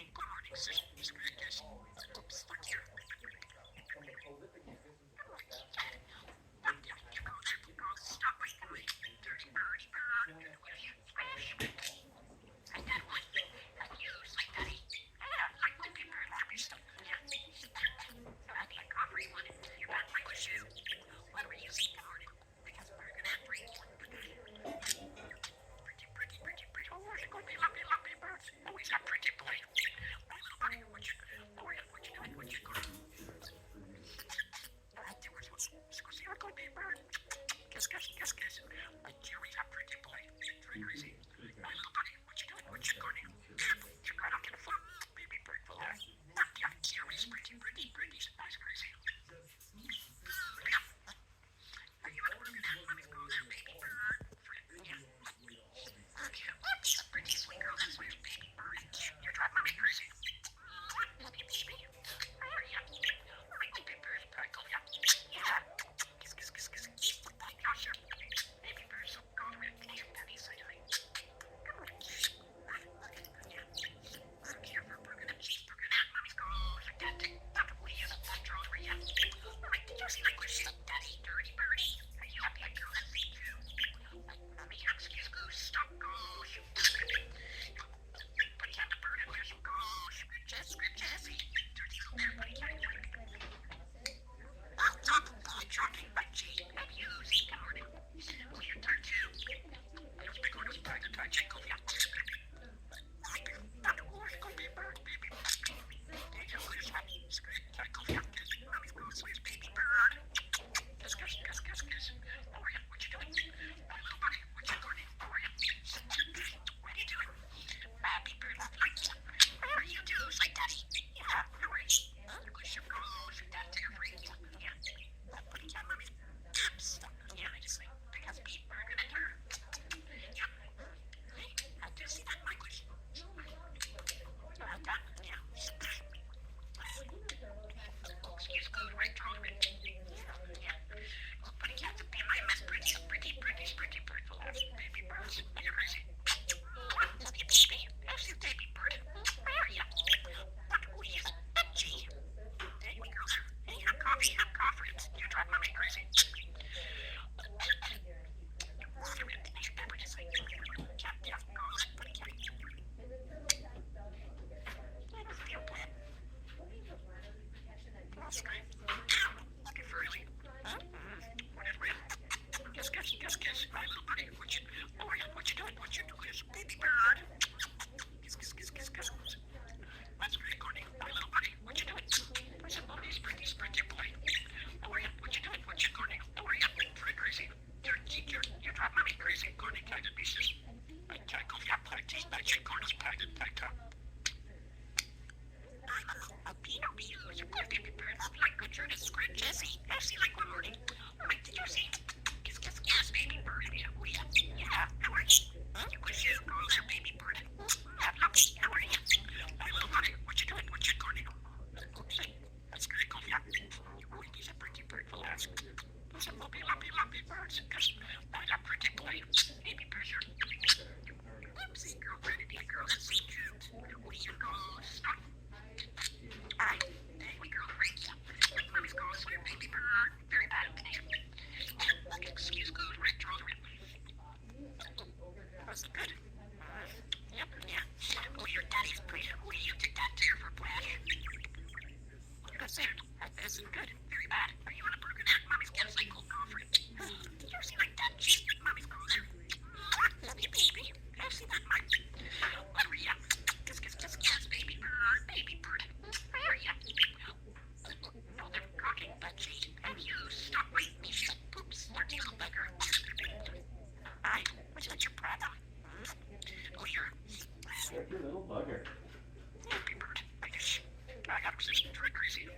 Good morning, sis. Yes. Oops, look here. Stop right away. Dirty birdie bird. Will you smash? And that one. And you, like daddy. Yeah, like the paper and happy stuff. Yeah. I think everyone in your back language too. What were you saying this morning? Because we're gonna have pretty, pretty. Oh, we're gonna be lovely birds. Always have pretty boy. My little buddy, what you doing? What you going? Afterwards, let's go see our good bird. Kiss. Like Jerry's a pretty boy. Very crazy. My little buddy, what you doing? What you going? You're not looking for baby bird for that. Yeah, Jerry's pretty. That's crazy. Are you at work now? Let me go there, baby bird. Yeah. Whoops, pretty sweet girl. That's my baby bird. You're driving me crazy. Baby. Hurry up. My baby bird. Go, yeah. Yeah. Kiss. Gosh, baby bird so cold. Daddy said hi. Come on. Yeah. Here for burger. Mommy's go like that. Not the way that draws where you. Did you see like what she said? Daddy, dirty birdie. Are you happy? I girl that me too. Mommy, excuse goose. Stop goose. But he had the bird and there's some goose. Jessie. Dirty little bear, buddy. Stop. Jogging by G. And you, Z. Good morning. Oh, you're tired too. I don't speak on this time. I check off your. Not the war. Go be a bird, baby. Mommy's go sweet baby bird. Kiss. Oh, yeah. What you doing? My little buddy. What you doing? Oh, yeah. What are you doing? Happy bird. Where are you doing? Like daddy. Yeah. Where are you? Push your goes. That's your free. Yeah. Putting down mommy's tips. Yeah, I just like because beef burger and her. Yeah. Hey, I do see that language. Yeah. Excuse me, right, Trollman? Yeah. But it has to be my mess. Pretty bird for us. Baby birds. Are you crazy? Baby. How's your baby bird? Where are you? What are you? Gee. There we go. Hey, have coffee. You're driving me crazy. Looking for really. Kiss. My little buddy. What you doing? Baby bird. Kiss. That's great, Courtney. My little buddy. What you doing? I said, mommy's pretty boy. How are you? What you doing? Courtney? How are you? Very crazy. You're driving me crazy, Courtney. Kind of pieces. I can't go for practice. I check Courtney's packed up. I'm a Pino. You're good, baby bird. Like good journey. Scratch Jessie. Like one morning. Did you see? Kiss, baby bird. Yeah. How are you? With you, girls, your baby bird. Lucky. How are you? My little buddy. What you doing? Courtney? That's great, coffee. He's a pretty bird for us. Those are lovely birds. Because I'm a pretty boy. Baby bird, oopsie, girl, pretty girl. That's so cute. Where you go? Stop. Hi. Hey, we girl, great. Mommy's going to baby bird. Very bad. Excuse good, right? Draw the rim. That's good. Yep, yeah. Oh, your daddy's pretty. You did that there for Black. That's it. That's good. Very bad. Are you on a burger now? Mommy's getting like cold coffee. Did you see like that? Jeez, mommy's going there. Love you, baby. I see that, Mike. What are you? Kiss, baby bird. Where are you? No, they're cooking, but gee, have you stop waiting? Oops, dirty little beggar. Hi, would you like your brother? Oh, you're a little bugger. Baby bird. I got obsessed. Very crazy.